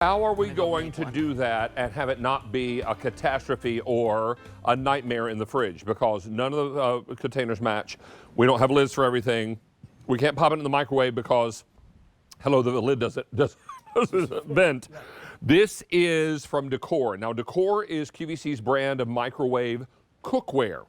How are we going to do that and have it not be a catastrophe or a nightmare in the fridge? Because none of the containers match. We don't have lids for everything. We can't pop it in the microwave because, hello, the lid doesn't bend. This is from Decor. Now, Decor is QVC's brand of microwave cookware.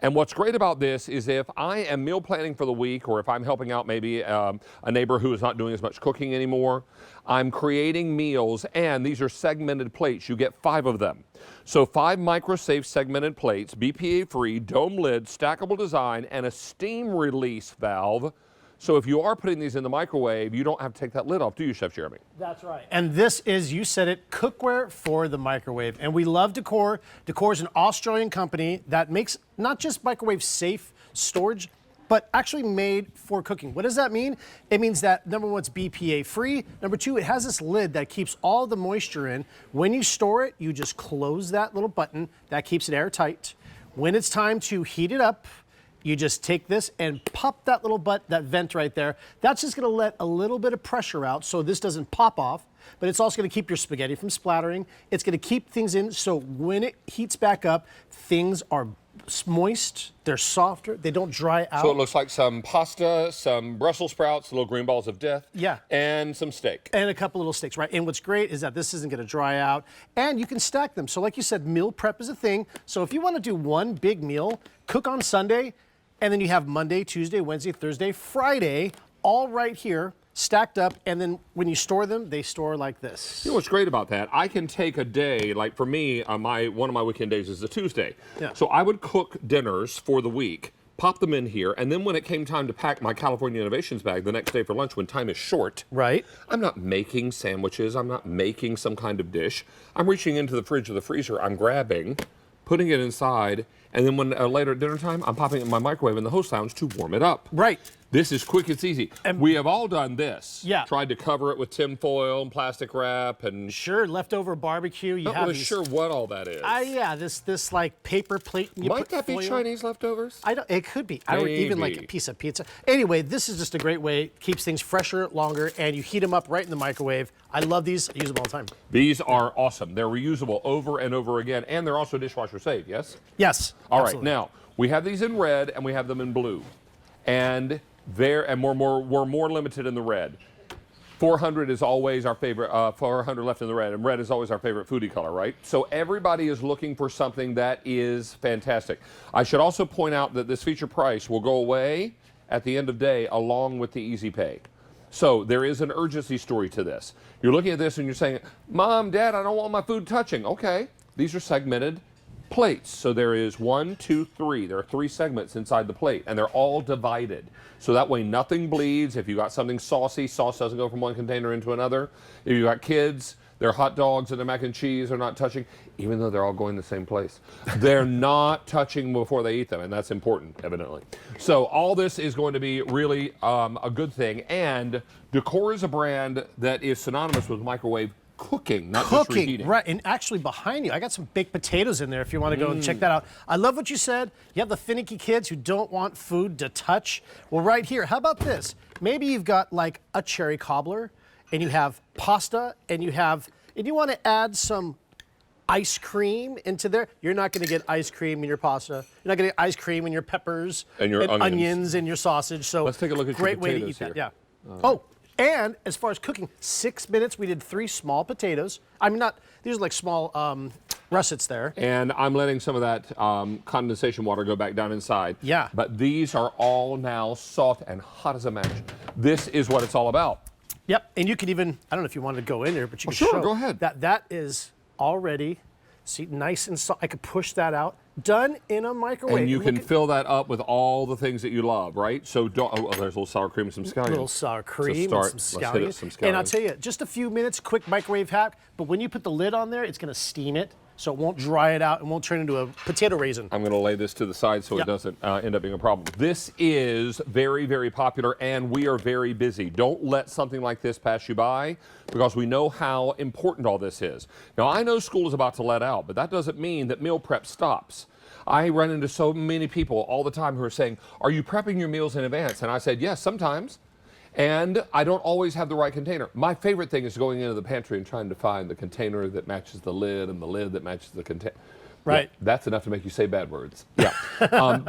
And what's great about this is if I am meal planning for the week, or if I'm helping out maybe a neighbor who is not doing as much cooking anymore, I'm creating meals, and these are segmented plates. You get 5 of them. So 5 Microsafe segmented plates, BPA-free, dome lid, stackable design, and a steam release valve. So if you are putting these in the microwave, you don't have to take that lid off, do you, Chef Jeremy? That's right. And this is, you said it, cookware for the microwave. And we love Decor. Decor is an Australian company that makes not just microwave safe storage, but actually made for cooking. What does that mean? It means that, number 1, it's BPA free. Number 2, it has this lid that keeps all the moisture in. When you store it, you just close that little button. That keeps it airtight. When it's time to heat it up, you just take this and pop that little that vent right there. That's just gonna let a little bit of pressure out so this doesn't pop off, but it's also gonna keep your spaghetti from splattering. It's gonna keep things in so when it heats back up, things are moist, they're softer, they don't dry out. So it looks like some pasta, some Brussels sprouts, little green balls of death. Yeah. And some steak. And a couple little steaks, right? And what's great is that this isn't gonna dry out, and you can stack them. So like you said, meal prep is a thing. So if you wanna do one big meal, cook on Sunday, and then you have Monday, Tuesday, Wednesday, Thursday, Friday, all right here, stacked up, and then when you store them, they store like this. You know what's great about that? I can take a day, like for me, one of my weekend days is a Tuesday. Yeah. So I would cook dinners for the week, pop them in here, and then when it came time to pack my California Innovations bag the next day for lunch when time is short, right? I'm not making sandwiches, I'm not making some kind of dish. I'm reaching into the fridge or the freezer, I'm grabbing, putting it inside, and then when later at dinner time, I'm popping it in my microwave in the host lounge to warm it up. Right. This is quick, it's easy. And we have all done this. Yeah. Tried to cover it with tin foil and plastic wrap and... Sure, leftover barbecue. Not really sure what all that is. Yeah, this like paper plate. Might that be Chinese leftovers? It could be. I don't even like a piece of pizza. Anyway, this is just a great way. Keeps things fresher, longer, and you heat them up right in the microwave. I love these. I use them all the time. These are awesome. They're reusable over and over again, and they're also dishwasher safe, yes? Yes. All right, now, we have these in red and we have them in blue. And we're more limited in the red. 400 is always our favorite, 400 left in the red, and red is always our favorite foodie color, right? So everybody is looking for something that is fantastic. I should also point out that this feature price will go away at the end of day along with the Easy Pay. So there is an urgency story to this. You're looking at this and you're saying, Mom, Dad, I don't want my food touching. Okay, these are segmented plates. So there is 1, 2, 3. There are 3 segments inside the plate, and they're all divided. So that way nothing bleeds. If you got something saucy, sauce doesn't go from one container into another. If you got kids, their hot dogs and their mac and cheese are not touching, even though they're all going the same place. They're not touching before they eat them, and that's important, evidently. So all this is going to be really a good thing, and Decor is a brand that is synonymous with microwave cooking, not just reheating. Right, and actually behind you, I got some baked potatoes in there if you want to go and check that out. I love what you said. You have the finicky kids who don't want food to touch. Well, right here, how about this? Maybe you've got like a cherry cobbler, and you have pasta, and you want to add some ice cream into there. You're not going to get ice cream in your pasta. You're not going to get ice cream in your peppers and your onions and your sausage. So let's take a look at great your way to eat that. Yeah. Oh, and as far as cooking, 6 minutes. We did 3 small potatoes. I mean, these are like small russets there. And I'm letting some of that condensation water go back down inside. Yeah. But these are all now soft and hot as a match. This is what it's all about. Yep, and you can even, I don't know if you wanted to go in there, but you can sure, show. Go ahead. That is already, see, nice and soft. I could push that out. Done in a microwave. And you can fill that up with all the things that you love, right? So there's a little sour cream and some scallions. A little sour cream and some scallions. Let's hit it, some scallions. And I'll tell you, just a few minutes, quick microwave hack, but when you put the lid on there, it's gonna steam it, so it won't dry it out and won't turn into a potato raisin. I'm gonna lay this to the side so it doesn't end up being a problem. This is very, very popular, and we are very busy. Don't let something like this pass you by, because we know how important all this is. Now, I know school is about to let out, but that doesn't mean that meal prep stops. I run into so many people all the time who are saying, are you prepping your meals in advance? And I said, yes, sometimes. And I don't always have the right container. My favorite thing is going into the pantry and trying to find the container that matches the lid and the lid that matches the container. Right. Yeah, that's enough to make you say bad words. Yeah.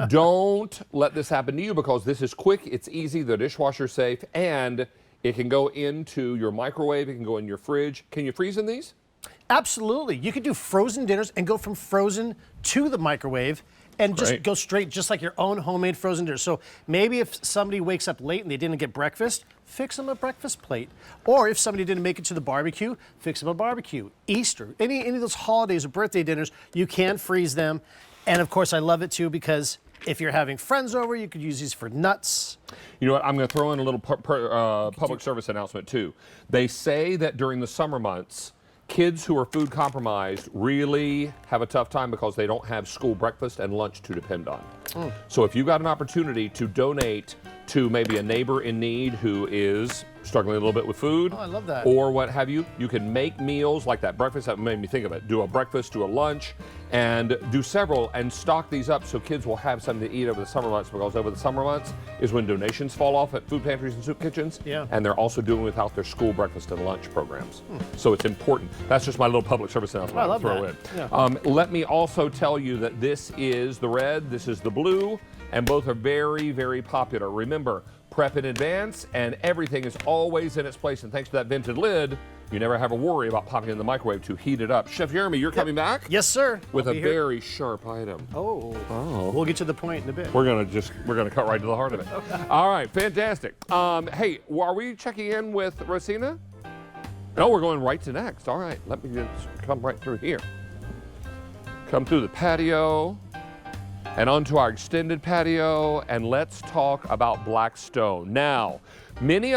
Don't let this happen to you, because this is quick, it's easy, the dishwasher safe, and it can go into your microwave, it can go in your fridge. Can you freeze in these? Absolutely. You could do frozen dinners and go from frozen to the microwave and just Great. go straight, just like your own homemade frozen dinner. So maybe if somebody wakes up late and they didn't get breakfast, fix them a breakfast plate. Or if somebody didn't make it to the barbecue, fix them a barbecue. Easter, any of those holidays or birthday dinners, you can freeze them. And of course, I love it too, because if you're having friends over, you could use these for nuts. You know what? I'm going to throw in a little public service announcement too. They say that during the summer months, kids who are food compromised really have a tough time because they don't have school breakfast and lunch to depend on. So if you got an opportunity to donate to maybe a neighbor in need who is struggling a little bit with food, I love that. or what have you, you can make meals like that breakfast. That made me think of it. Do a breakfast, do a lunch, and do several, and stock these up so kids will have something to eat over the summer months, because over the summer months is when donations fall off at food pantries and soup kitchens. Yeah. And they're also doing without their school breakfast and lunch programs. So it's important. That's just my little public service announcement I love throw that. in. Yeah. Let me also tell you that this is the red, this is the blue, and both are very, very popular. Remember, prep in advance, and everything is always in its place. And thanks to that vented lid, you never have a worry about popping it in the microwave to heat it up. Chef Jeremy, you're coming back? Yes, sir. With I'll a be here. very sharp item. Oh. We'll get to the point in a bit. We're gonna cut right to the heart of it. All right, fantastic. Hey, are we checking in with Rosina? No, we're going right to next. All right, let me just come right through here. Come through the patio and onto our extended patio, and let's talk about black stone. Now, many